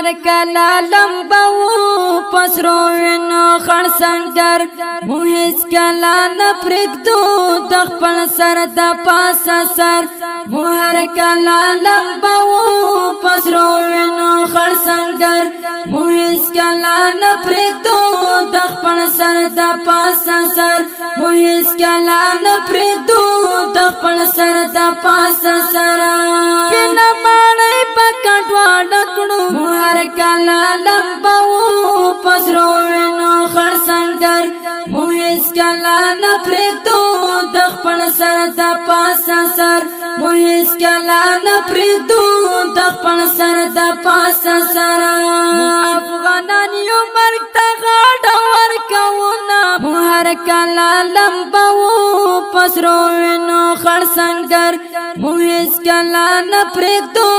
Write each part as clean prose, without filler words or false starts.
هر کلا لمبو پسرو وینو خړ سنگر مو هیڅ کلا نه پرېږدو د خپل سر د پاسه سر مو هر کلا لمبو پسرو وینو خړ سنگر مو هیڅ کلا نه پرېږدو د خپل سر د پاسه سر مو هیڅ کلا نه پرېږدو د خپل سر د پاسه سر کله باندې پکړوا ډکړو مو هر کلا لمبو پسرو وینو خړ سنگر مو هیڅ کلا نه پرېږدو د خپل سر د پاسه سر مو هیڅ کلا نه پرېږدو د خپل سر د پاسه سر افغانان یو مرګ ته غاړه ورکوونه مو هر کلا لمبو پسرو وینو خړ سنگر مو هیڅ کلا نه پرېږدو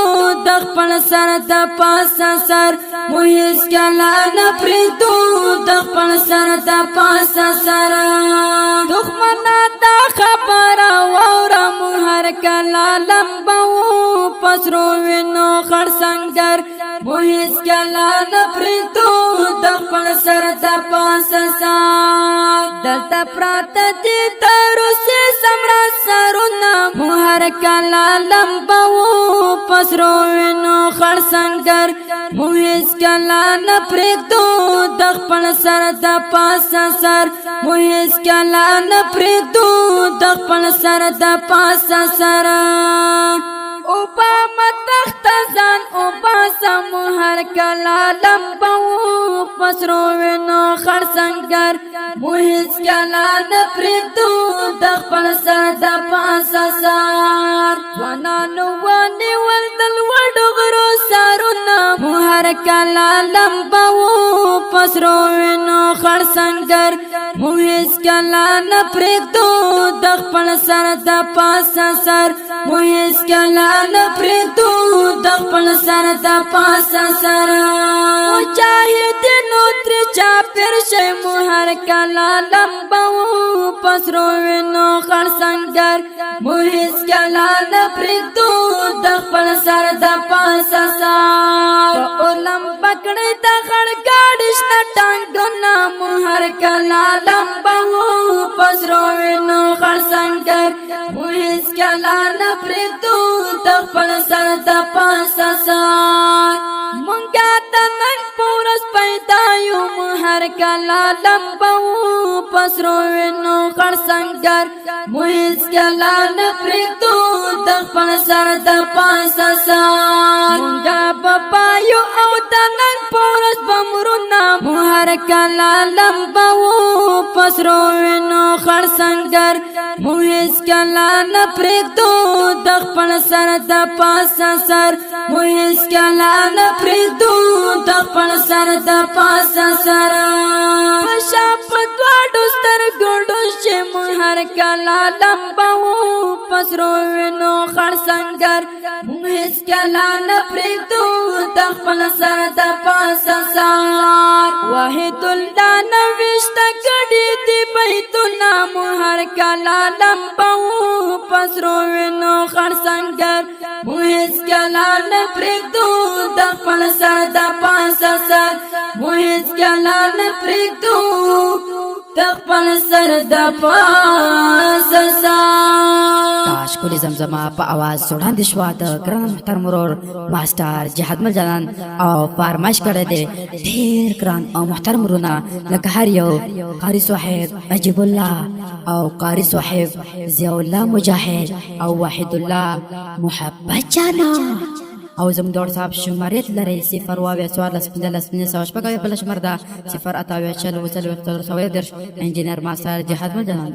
د خپل سر د پاسه سر مو هیڅ کلا نه پرېږدو د خپل سر د پاسه سر دښمنه دا خبره واوره مو هر کلا لمبو پسرو وینو خړ سنگر مو هیڅ کلا نه پرېږدو د خپل سر د پاسه سر دلته پراته دي د روسي سمرا سرونه مو هر کلا لمبو پسرو وینو خړ سنگر مو هیڅ کلا نه پرېږدو د خپل سر د پاسه سر مو هیڅ کلا نه پرېږدو د خپل سر د پاسه سر او با متخت ځان او باسه مو هر کلا لمبو پسرو وینو خړ سنگر مو هیڅ کلا نه پرېږدو د خپل سر د پاسه سر ځوانانو ونیول د لوړو غرو سرونه مو هر کلا لمبو پسرو وینو خړ سنگر مو هیڅ کلا نه پرېږدو د خپل سر د پاسه سر مو هیڅ کلا نه پرېږدو د خپل سر د پاسه سر مجاهدینو ترې چاپېر شئ مو هر کلا لمبو پسرو وینو خړ سنگر مو هیڅ کلا نه پرېږدو د خپل سر د پاسه سر په علم پکړې د خړ ګاډي شنه ټانګونه مو هر کلا لمبو پسرو وینو خړ سنگر مو هیڅ کلا نه پرېږدو د خپل سر د پاسه سر مونږه د نن په ورځ پیدا یو مو هر کلا لمبو پسرو وینو خړ سنگر مو هیڅ کلا نه پرېږدو د خپل سر د پاسه سر مونږه بپایو او د نن په ورځ بمرونه مو هر کلا لمبو پسرو وینو خړ سنگر مو هیڅ کلا نه پرېږدو د خپل سر د پاسه سر مو هیڅ کلا نه پرېږدو د خپل سر د پاسه سر پشا په دواړو سترګو ډوشې مو هر کلا لمبو پسرو وینو خړ سنگر مو هیڅ کلا نه پرېږدو د خپل سر د پاسه سر واحد الله نوشته کړي دي بیتونه مو هر کلا لمبو پسرو وینو خړ سنگر مو هیڅ کلا نه پرېږدو د خپل سر د پاسه سر مو هیڅ کلا نه پرېږدو د خپل سر د پاسه سر ښکلې زمزمه په اواز وړاندې شوه د ګران محترم ورور ماسټر جهاد مل جانان او فرمایش کړی دی ډېر ګران او محترم ورونه لکه هر یو قاري صاحب عجیب الله او قاري صاحب ضیاء الله مجاهد او وحید الله محبت جانا او زموږ د وټساپ شمارې لرئ 0 بله شماره ده 0 انجینر ماسټر جهاد مل جانان.